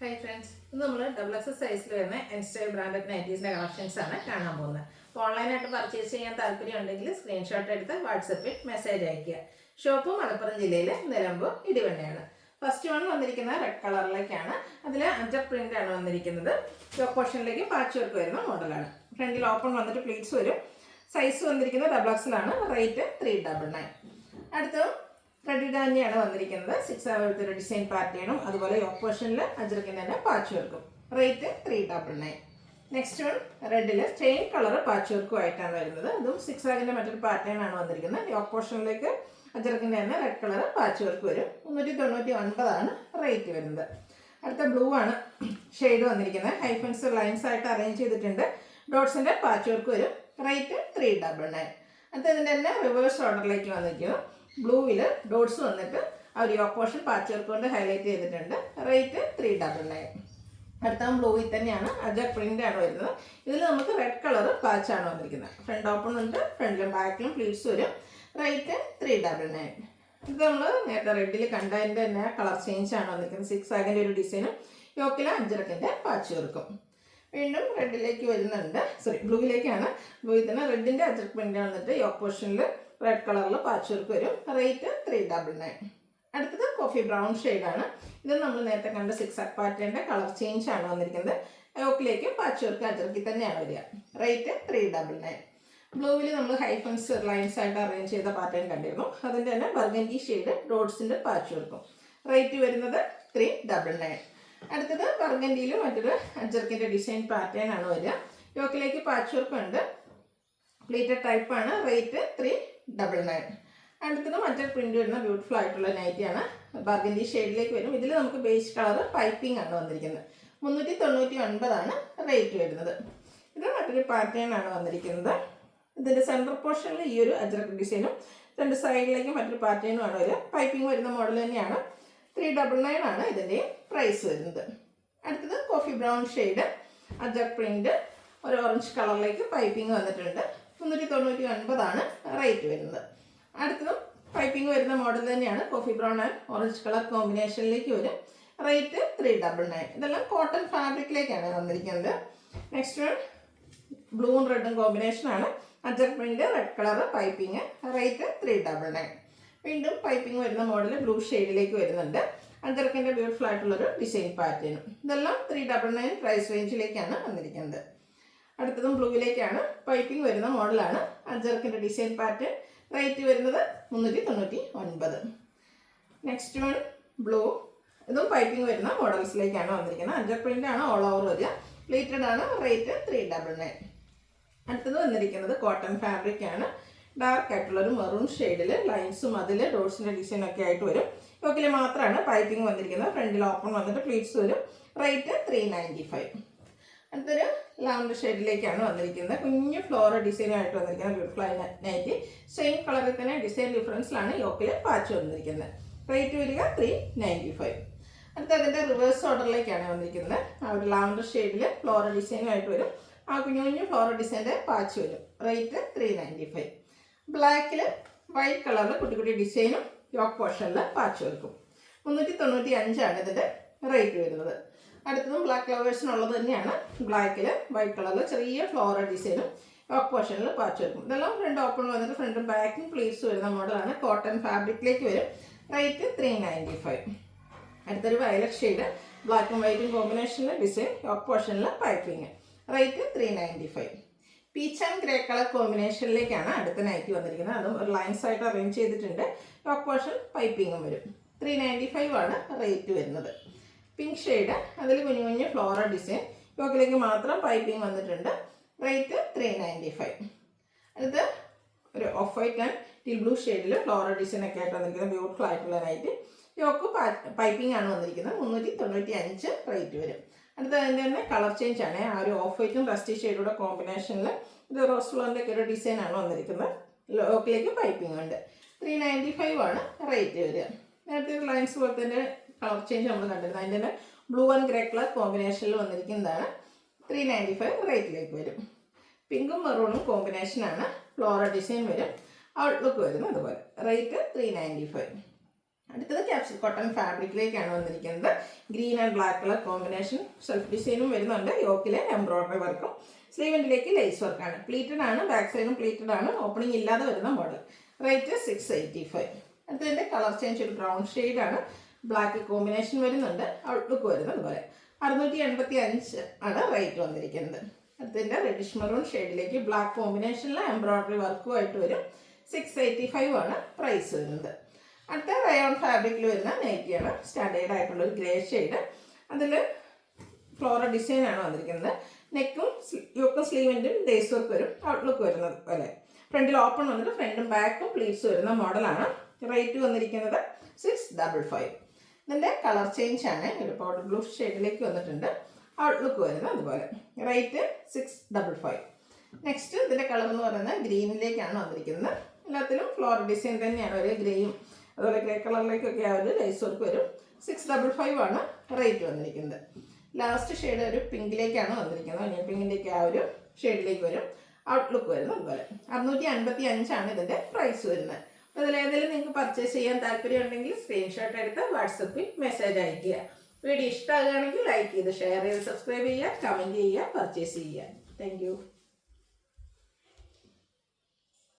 Hi friends, ഇന്ന് നമ്മൾ XXL സൈസിൽ വരുന്ന എൻസ്റ്റൈൽ ബ്രാൻഡഡ് നൈറ്റീസിൻ്റെ കളക്ഷൻസ് ആണ് കാണാൻ പോകുന്നത്. അപ്പോൾ ഓൺലൈനായിട്ട് പർച്ചേസ് ചെയ്യാൻ താല്പര്യമുണ്ടെങ്കിൽ സ്ക്രീൻഷോട്ട് എടുത്ത് വാട്സപ്പിൽ മെസ്സേജ് അയയ്ക്കുക. ഷോപ്പ് മലപ്പുറം ജില്ലയിലെ നിലമ്പൂർ ഇടിവണ്ണയാണ്. ഫസ്റ്റ് വൺ വന്നിരിക്കുന്ന റെഡ് കളറിലേക്കാണ്. അതിൽ അഞ്ചർ പ്രിൻ്റ് ആണ് വന്നിരിക്കുന്നത്. യോക്ക് പോർഷനിലേക്ക് പാച്ച് വർക്ക് വരുന്ന മോഡലാണ്. ഫ്രണ്ടിൽ ഓപ്പൺ വന്നിട്ട് പ്ലീറ്റ്സ് വരും. സൈസ് വന്നിരിക്കുന്നത് XXL ആണ്. റേറ്റ് 399. അടുത്തതും റെഡ് തന്നെയാണ് വന്നിരിക്കുന്നത്. 6 ഡിസൈൻ പാറ്റേണും അതുപോലെ യോക്ക് പോർഷനിൽ അജ്രക്കിൻ്റെ തന്നെ പാച്ച് വർക്കും. റേറ്റ് 399. നെക്സ്റ്റ് വൺ റെഡിൽ ചെയിൻ കളർ പാച്ച് വർക്കും ആയിട്ടാണ് വരുന്നത്. അതും 6 മറ്റൊരു പാറ്റേൺ ആണ് വന്നിരിക്കുന്നത്. യോക്ക് പോർഷനിലേക്ക് അജ്രക്കിൻ്റെ തന്നെ റെഡ് കളർ പാച്ച് വർക്ക് വരും. 399 റേറ്റ് വരുന്നത്. അടുത്ത ബ്ലൂ ആണ് ഷെയ്ഡ് വന്നിരിക്കുന്നത്. ഹൈഫൻസ് ലൈൻസ് ആയിട്ട് അറേഞ്ച് ചെയ്തിട്ടുണ്ട്. ഡോട്ട്സിൻ്റെ പാച്ച് വർക്ക് വരും. റേറ്റ് 399. അടുത്ത ഇതിൻ്റെ തന്നെ റിവേഴ്സ് ഓർഡറിലേക്ക് വന്നിരിക്കുന്നു. ബ്ലൂവിൽ ഡോട്ട്സ് വന്നിട്ട് ആ ഒരു യോക്ക് പോർഷൻ പാച്ച് വർക്ക് കൊണ്ട് ഹൈലൈറ്റ് ചെയ്തിട്ടുണ്ട്. റേറ്റ് 399. അടുത്ത ബ്ലൂവിൽ തന്നെയാണ് അജക് പ്രിൻ്റ് ആണ് വരുന്നത്. ഇതിൽ നമുക്ക് റെഡ് കളർ പാച്ചാണ് വന്നിരിക്കുന്നത്. ഫ്രണ്ട് ഓപ്പൺ ഉണ്ട്, ഫ്രണ്ടിലും ബാക്കിലും പ്ലീറ്റ്സ് വരും. റേറ്റ് 399. ഇത് നമ്മൾ നേരത്തെ റെഡിൽ കണ്ടതിൻ്റെ തന്നെ കളർ ചേഞ്ച് ആണ് വന്നിരിക്കുന്നത്. 6 ഒരു ഡിസൈനും യോക്കിൽ അജ്രക്കിൻ്റെ പാച്ച് വർക്കും. വീണ്ടും റെഡിലേക്ക് വരുന്നുണ്ട്. ബ്ലൂവിലേക്കാണ്. ബ്ലൂവിൽ തന്നെ റെഡിൻ്റെ അജക് പ്രിൻ്റ് വന്നിട്ട് യോക്ക് പോർഷനിൽ റെഡ് കളറിൽ പാച്ച് വർക്ക് വരും. റേറ്റ് 399. അടുത്തത് കോഫി ബ്രൗൺ ഷെയ്ഡാണ്. ഇത് നമ്മൾ നേരത്തെ കണ്ട 6 പാറ്റേണിൻ്റെ കളർ ചേഞ്ച് ആണ് വന്നിരിക്കുന്നത്. യോക്കിലേക്ക് പാച്ച് വർക്ക് അജർക്കി തന്നെയാണ് വരിക. റേറ്റ് 399. ബ്ലൂവിൽ നമ്മൾ ഹൈഫൻസ് ലൈൻസ് ആയിട്ട് അറേഞ്ച് ചെയ്ത പാറ്റേൺ കണ്ടിരുന്നു. അതിൻ്റെ തന്നെ ബർഗൻഡി ഷെയ്ഡ് ഡോട്ട്സിൻ്റെ പാച്ച് വർക്കും. റേറ്റ് വരുന്നത് 399. അടുത്തത് ബർഗൻഡിയിൽ മറ്റൊരു അജർക്കിൻ്റെ ഡിസൈൻ പാറ്റേൺ ആണ് വരിക. യോക്കിലേക്ക് പാച്ച് വർക്ക് ഉണ്ട്. പ്ലീറ്റഡ് ടൈപ്പാണ്. റേറ്റ് 399. അടുത്തത് മറ്റൊരു പ്രിൻ്റ് വരുന്ന ബ്യൂട്ടിഫുൾ ആയിട്ടുള്ള നൈറ്റിയാണ്. ബർഗൻഡി ഷെയ്ഡിലേക്ക് വരും. ഇതിൽ നമുക്ക് ബേസ് കളർ പൈപ്പിംഗ് ആണ് വന്നിരിക്കുന്നത്. 399 റേറ്റ് വരുന്നത്. ഇത് മറ്റൊരു പാറ്റേൺ ആണ് വന്നിരിക്കുന്നത്. ഇതിൻ്റെ സെൻറ്റർ പോർഷനിൽ ഈ ഒരു അജ്രക് ഡിസൈനും രണ്ട് സൈഡിലേക്ക് മറ്റൊരു പാറ്റേണും ആണ് വരിക. പൈപ്പിംഗ് വരുന്ന മോഡൽ തന്നെയാണ്. 399 ഇതിൻ്റെ പ്രൈസ് വരുന്നത്. അടുത്തത് coffee brown shade Ajrak print ഒരു ഓറഞ്ച് കളറിലേക്ക് പൈപ്പിംഗ് വന്നിട്ടുണ്ട്. 399 റേറ്റ് വരുന്നത്. അടുത്തതും പൈപ്പിംഗ് വരുന്ന മോഡൽ തന്നെയാണ്. Coffee brown and orange colour കോമ്പിനേഷനിലേക്ക് വരും. റേറ്റ് 399. ഇതെല്ലാം കോട്ടൺ ഫാബ്രിക്കിലേക്കാണ് വന്നിരിക്കുന്നത്. നെക്സ്റ്റ് വൺ ബ്ലൂവും റെഡും കോമ്പിനേഷനാണ്. Ajrak print red colour piping. Rate 399. വീണ്ടും പൈപ്പിംഗ് വരുന്ന മോഡൽ ബ്ലൂ ഷെയ്ഡിലേക്ക് വരുന്നുണ്ട്. അജർക്കിൻ്റെ ബ്യൂട്ടിഫുൾ ആയിട്ടുള്ളൊരു ഡിസൈൻ പാറ്റേണും. ഇതെല്ലാം 399 പ്രൈസ് റേഞ്ചിലേക്കാണ് വന്നിരിക്കുന്നത്. അടുത്തതും ബ്ലൂവിലേക്കാണ്. പൈപ്പിംഗ് വരുന്ന മോഡലാണ്. അജർക്കിൻ്റെ ഡിസൈൻ പാറ്റേൺ. റേറ്റ് വരുന്നത് 399. Next one blue. ഇതും പൈപ്പിംഗ് വരുന്ന മോഡൽസിലേക്കാണ് വന്നിരിക്കുന്നത്. അജർ പ്രിൻ്റ് ആണ് ഓൾ ഓവർ വരിക. പ്ലീറ്റഡ് ആണ്. റേറ്റ് 399. അടുത്തത് വന്നിരിക്കുന്നത് കോട്ടൺ ഫാബ്രിക് ആണ്. ഡാർക്ക് ആയിട്ടുള്ളൊരു മെറൂൺ ഷെയ്ഡിൽ ലൈൻസും അതിൽ ഡോട്ട്സിൻ്റെ ഡിസൈനൊക്കെ ആയിട്ട് വരും. യോക്കിൽ മാത്രമാണ് പൈപ്പിംഗ് വന്നിരിക്കുന്നത്. ഫ്രണ്ടിൽ ഓപ്പൺ വന്നിട്ട് പ്ലീറ്റ്സ് വരും. റേറ്റ് 395. അടുത്തൊരു ലാവൻഡർ ഷെയ്ഡിലേക്കാണ് വന്നിരിക്കുന്നത്. കുഞ്ഞു ഫ്ലോറൽ ഡിസൈനായിട്ട് വന്നിരിക്കുന്നത്. ബ്യൂട്ടിഫുൾ ആയ നൈറ്റി. സെയിം കളറിൽ തന്നെ ഡിസൈൻ ഡിഫറൻസിലാണ് യോക്കിൽ പാച്ച് വന്നിരിക്കുന്നത്. റേറ്റ് വരിക 395. അടുത്ത അതിൻ്റെ റിവേഴ്സ് ഓർഡറിലേക്കാണ് വന്നിരിക്കുന്നത്. ആ ഒരു ലാവൻഡർ ഷെയ്ഡിൽ ഫ്ലോറൽ ഡിസൈനുമായിട്ട് വരും. ആ കുഞ്ഞു കുഞ്ഞു ഫ്ലോറൽ ഡിസൈൻ്റെ പാച്ച് വരും. റേറ്റ് 395. ബ്ലാക്കിൽ വൈറ്റ് കളറിൽ കുട്ടി കുട്ടി ഡിസൈനും യോക്ക് പോർഷനിൽ പാച്ച് വർക്കും. 395 ഇതിൻ്റെ റേറ്റ് വരുന്നത്. അടുത്തതും ബ്ലാക്ക് ലവേഴ്സിനുള്ളത് തന്നെയാണ്. ബ്ലാക്കിൽ വൈറ്റ് കളറിൽ ചെറിയ ഫ്ലോറൽ ഡിസൈനും യോക്ക് പോർഷനിൽ പാച്ച് വർക്കും. ഇതെല്ലാം ഫ്രണ്ട് ഓപ്പൺ വന്നിട്ട് ഫ്രണ്ടും ബാക്കും പ്ലീറ്റ്സ് വരുന്ന മോഡലാണ്. കോട്ടൺ ഫാബ്രിക്കിലേക്ക് വരും. റേറ്റ് 395. അടുത്തൊരു വയലറ്റ് ഷെയ്ഡ് ബ്ലാക്കും വൈറ്റും കോമ്പിനേഷനിൽ ഡിസൈൻ യോക്ക് പോർഷനിൽ piping. Rate 395. Peach and grey colour കോമ്പിനേഷനിലേക്കാണ് അടുത്ത നൈറ്റി വന്നിരിക്കുന്നത്. അതും ഒരു ലൈൻസ് ആയിട്ട് അറേഞ്ച് ചെയ്തിട്ടുണ്ട്. യോക്ക് പോർഷൻ പൈപ്പിങ്ങും വരും. 395 റേറ്റ് വരുന്നത്. പിങ്ക് ഷെയ്ഡ് അതിൽ കുഞ്ഞു കുഞ്ഞു ഫ്ലോറൽ ഡിസൈൻ യോക്കിലേക്ക് മാത്രം പൈപ്പിംഗ് വന്നിട്ടുണ്ട്. റേറ്റ് 395. അടുത്ത് ഒരു of white and teal blue ഷെയ്ഡിൽ ഫ്ലോറൽ ഡിസൈൻ ഒക്കെ ആയിട്ട് വന്നിരിക്കുന്നത്. ബ്യൂട്ടിഫുൾ ആയിട്ടുള്ള നൈറ്റ്. യോക്ക് പൈപ്പിംഗ് ആണ് വന്നിരിക്കുന്നത്. 395 റേറ്റ് വരും. അടുത്ത അതിൻ്റെ തന്നെ കളർ ചേഞ്ച് ആണ്. ആ ഒരു ഓഫ് വൈറ്റും റസ്റ്റി ഷെയ്ഡൂടെ കോമ്പിനേഷനിൽ ഇത് റോസ് ഫ്ലോറിൻ്റെ ഒക്കെ ഒരു ഡിസൈനാണ് വന്നിരിക്കുന്നത്. യോക്കിലേക്ക് പൈപ്പിംഗ് ഉണ്ട്. 395 റേറ്റ് വരിക. നേരത്തെ ഒരു ലൈൻസ് പോലെ തന്നെ കളർ ചേഞ്ച് നമ്മൾ കണ്ടിരുന്നത്. അതിൻ്റെ തന്നെ ബ്ലൂ ആൻഡ് ഗ്രേ കളർ കോമ്പിനേഷനിൽ വന്നിരിക്കുന്നതാണ്. 395 റേറ്റിലേക്ക് വരും. പിങ്കും മെറൂണും കോമ്പിനേഷനാണ്. ഫ്ലോറൽ ഡിസൈൻ വരും. ഔട്ട്ലുക്ക് വരുന്നത് അതുപോലെ. റേറ്റ് 395. അടുത്തത് ക്യാപ്സൂൾ കോട്ടൺ ഫാബ്രിക്കിലേക്കാണ് വന്നിരിക്കുന്നത്. Green and black colour combination, self ഡിസൈനും വരുന്നുണ്ട്. യോക്കിലെ എംബ്രോയിഡറി വർക്കും, സ്ലീവിൻ്റിലേക്ക് ലേസ് വർക്കാണ്. പ്ലീറ്റഡ് ആണ്, ബാക്ക് സൈഡും പ്ലീറ്റഡ് ആണ്. ഓപ്പണിംഗ് ഇല്ലാതെ വരുന്ന മോഡൽ. റേറ്റ് 685. അടുത്തതിൻ്റെ കളർ ചേഞ്ച് ഒരു ബ്രൗൺ ഷെയ്ഡാണ്. ബ്ലാക്ക് കോമ്പിനേഷൻ വരുന്നുണ്ട്. ഔട്ട്ലുക്ക് വരുന്നത് പോലെ 685 ആണ് റേറ്റ് വന്നിരിക്കുന്നത്. അടുത്തതിൻ്റെ റെഡിഷ് മെറൂൺ ഷെയ്ഡിലേക്ക് ബ്ലാക്ക് കോമ്പിനേഷനിൽ എംബ്രോയിഡറി വർക്കുമായിട്ട് വരും. 685 ആണ് പ്രൈസ് വരുന്നത്. അടുത്ത റയോൺ ഫാബ്രിക്കിൽ വരുന്ന നൈറ്റിയാണ്. സ്റ്റാൻഡേർഡ് ആയിട്ടുള്ളൊരു ഗ്രേ ഷെയ്ഡ്. അതിൽ ഫ്ലോറൽ ഡിസൈനാണ് വന്നിരിക്കുന്നത്. നെക്കും യോക്കും സ്ലീവിൻ്റെയും ലേസ് വർക്ക് വരും. ഔട്ട്ലുക്ക് വരുന്നത് പോലെ ഫ്രണ്ടിൽ ഓപ്പൺ വന്നിട്ട് ഫ്രണ്ടും ബാക്കും പ്ലീറ്റ്സ് വരുന്ന മോഡലാണ്. റേറ്റ് വന്നിരിക്കുന്നത് 655. ഇതിൻ്റെ കളർ ചേഞ്ച് ആണ്. ഒരു പൗഡർ ബ്ലൂ ഷെയ്ഡിലേക്ക് വന്നിട്ടുണ്ട്. ഔട്ട്ലുക്ക് വരുന്നത് അതുപോലെ. റേറ്റ് 655. നെക്സ്റ്റ് ഇതിൻ്റെ കളർ എന്ന് പറയുന്നത് ഗ്രീനിലേക്കാണ് വന്നിരിക്കുന്നത്. എല്ലാത്തിലും ഫ്ലോറൽ ഡിസൈൻ തന്നെയാണ്. ഒരു ഗ്രേയും അതുപോലെ ഗ്രേ കളറിലേക്കൊക്കെ ആ ഒരു ലേസ് വർക്ക് വരും. 655 ആണ് റേറ്റ് വന്നിരിക്കുന്നത്. ലാസ്റ്റ് ഷെയ്ഡ് ഒരു പിങ്കിലേക്കാണ് വന്നിരിക്കുന്നത്. ഒനിയൻ പിങ്കിൻ്റെയൊക്കെ ആ ഒരു ഷെയ്ഡിലേക്ക് വരും. ഔട്ട്ലുക്ക് വരുന്നത് അതുപോലെ. 655 ആണ് ഇതിൻ്റെ പ്രൈസ് വരുന്നത്. അതിലേതെങ്കിലും നിങ്ങൾക്ക് പർച്ചേസ് ചെയ്യാൻ താല്പര്യം ഉണ്ടെങ്കിൽ സ്ക്രീൻഷോട്ട് എടുത്ത് വാട്സപ്പിൽ മെസ്സേജ് അയയ്ക്കുക. വീഡിയോ ഇഷ്ടമാകുകയാണെങ്കിൽ ലൈക്ക് ചെയ്ത് ഷെയർ ചെയ്ത് സബ്സ്ക്രൈബ് ചെയ്യുക, കമൻറ്റ് ചെയ്യുക, പർച്ചേസ് ചെയ്യുക. താങ്ക്